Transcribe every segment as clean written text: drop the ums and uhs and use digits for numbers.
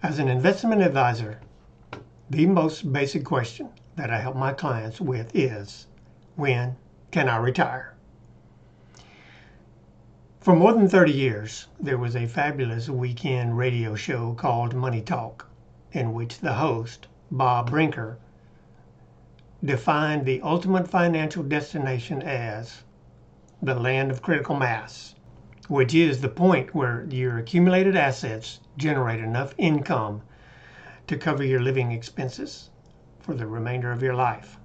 As an investment advisor, the most basic question that I help my clients with is, when can I retire? For more than 30 years, there was a fabulous weekend radio show called Money Talk, in which the host, Bob Brinker, defined the ultimate financial destination as the land of critical mass, which is the point where your accumulated assets generate enough income to cover your living expenses for the remainder of your life.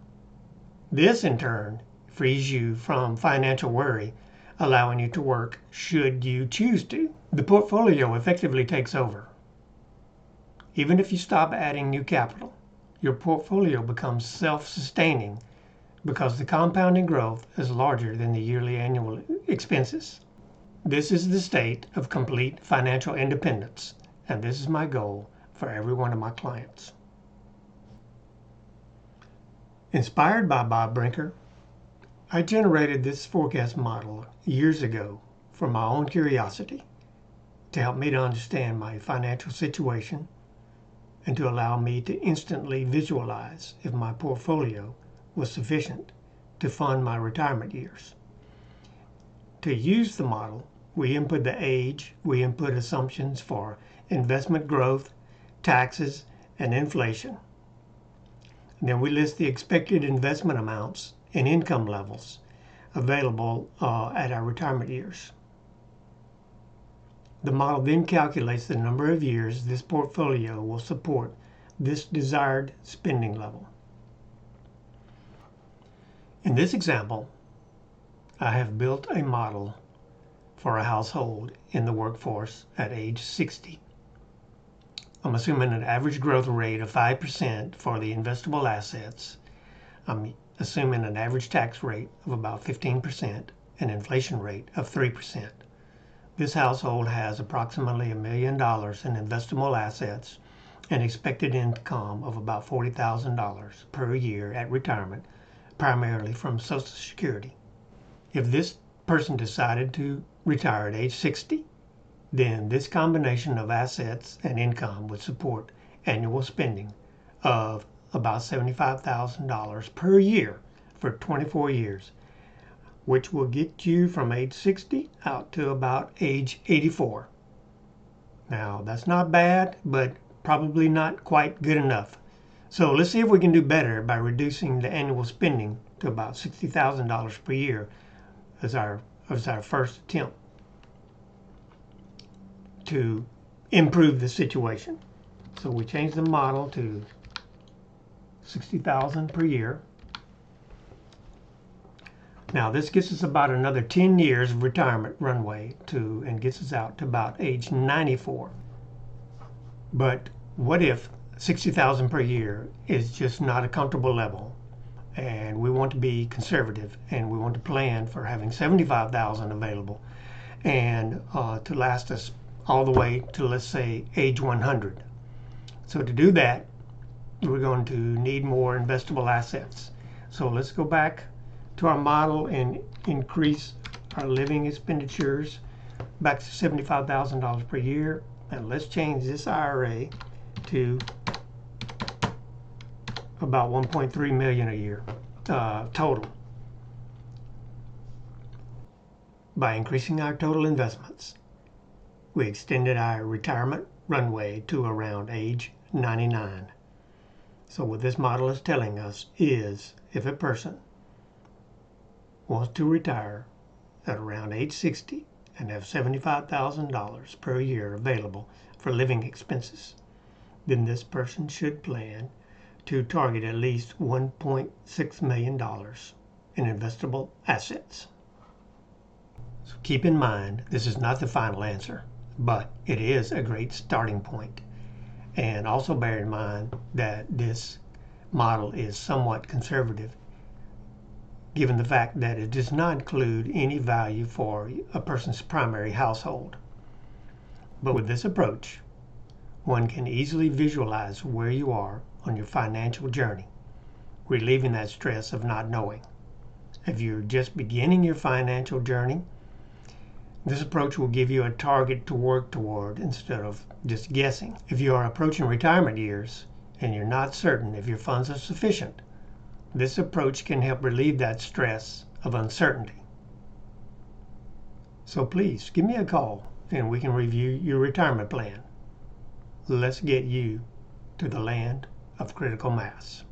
This, in turn, frees you from financial worry, allowing you to work should you choose to. The portfolio effectively takes over. Even if you stop adding new capital, your portfolio becomes self-sustaining because the compounding growth is larger than the yearly annual expenses. This is the state of complete financial independence, and this is my goal for every one of my clients. Inspired by Bob Brinker, I generated this forecast model years ago from my own curiosity to help me to understand my financial situation and to allow me to instantly visualize if my portfolio was sufficient to fund my retirement years. To use the model, we input the age, we input assumptions for investment growth, taxes, and inflation. And then we list the expected investment amounts and income levels available at our retirement years. The model then calculates the number of years this portfolio will support this desired spending level. In this example, I have built a model for a household in the workforce at age 60. I'm assuming an average growth rate of 5% for the investable assets. I'm assuming an average tax rate of about 15%, an inflation rate of 3%. This household has approximately $1 million in investable assets and expected income of about $40,000 per year at retirement, primarily from Social Security. If this person decided to retire at age 60, then this combination of assets and income would support annual spending of about $75,000 per year for 24 years, which will get you from age 60 out to about age 84. Now, that's not bad, but probably not quite good enough. So let's see if we can do better by reducing the annual spending to about $60,000 per year as our first attempt to improve the situation. So we change the model to $60,000 per year. Now this gets us about another 10 years of retirement runway and gets us out to about age 94. But what if 60,000 per year is just not a comfortable level, and we want to be conservative and we want to plan for having 75,000 available and to last us all the way to, let's say, age 100. So to do that, we're going to need more investable assets. So let's go back to our model and increase our living expenditures back to $75,000 per year. And let's change this IRA to about $1.3 million a year total. By increasing our total investments, we extended our retirement runway to around age 99. So what this model is telling us is if a person wants to retire at around age 60 and have $75,000 per year available for living expenses, then this person should plan to target at least $1.6 million in investable assets. So keep in mind, this is not the final answer, but it is a great starting point. And also bear in mind that this model is somewhat conservative, given the fact that it does not include any value for a person's primary household. But with this approach, one can easily visualize where you are on your financial journey, relieving that stress of not knowing. If you're just beginning your financial journey, This approach will give you a target to work toward instead of just guessing. If you are approaching retirement years and you're not certain if your funds are sufficient, this approach can help relieve that stress of uncertainty. So please give me a call and we can review your retirement plan. Let's get you to the land of critical mass.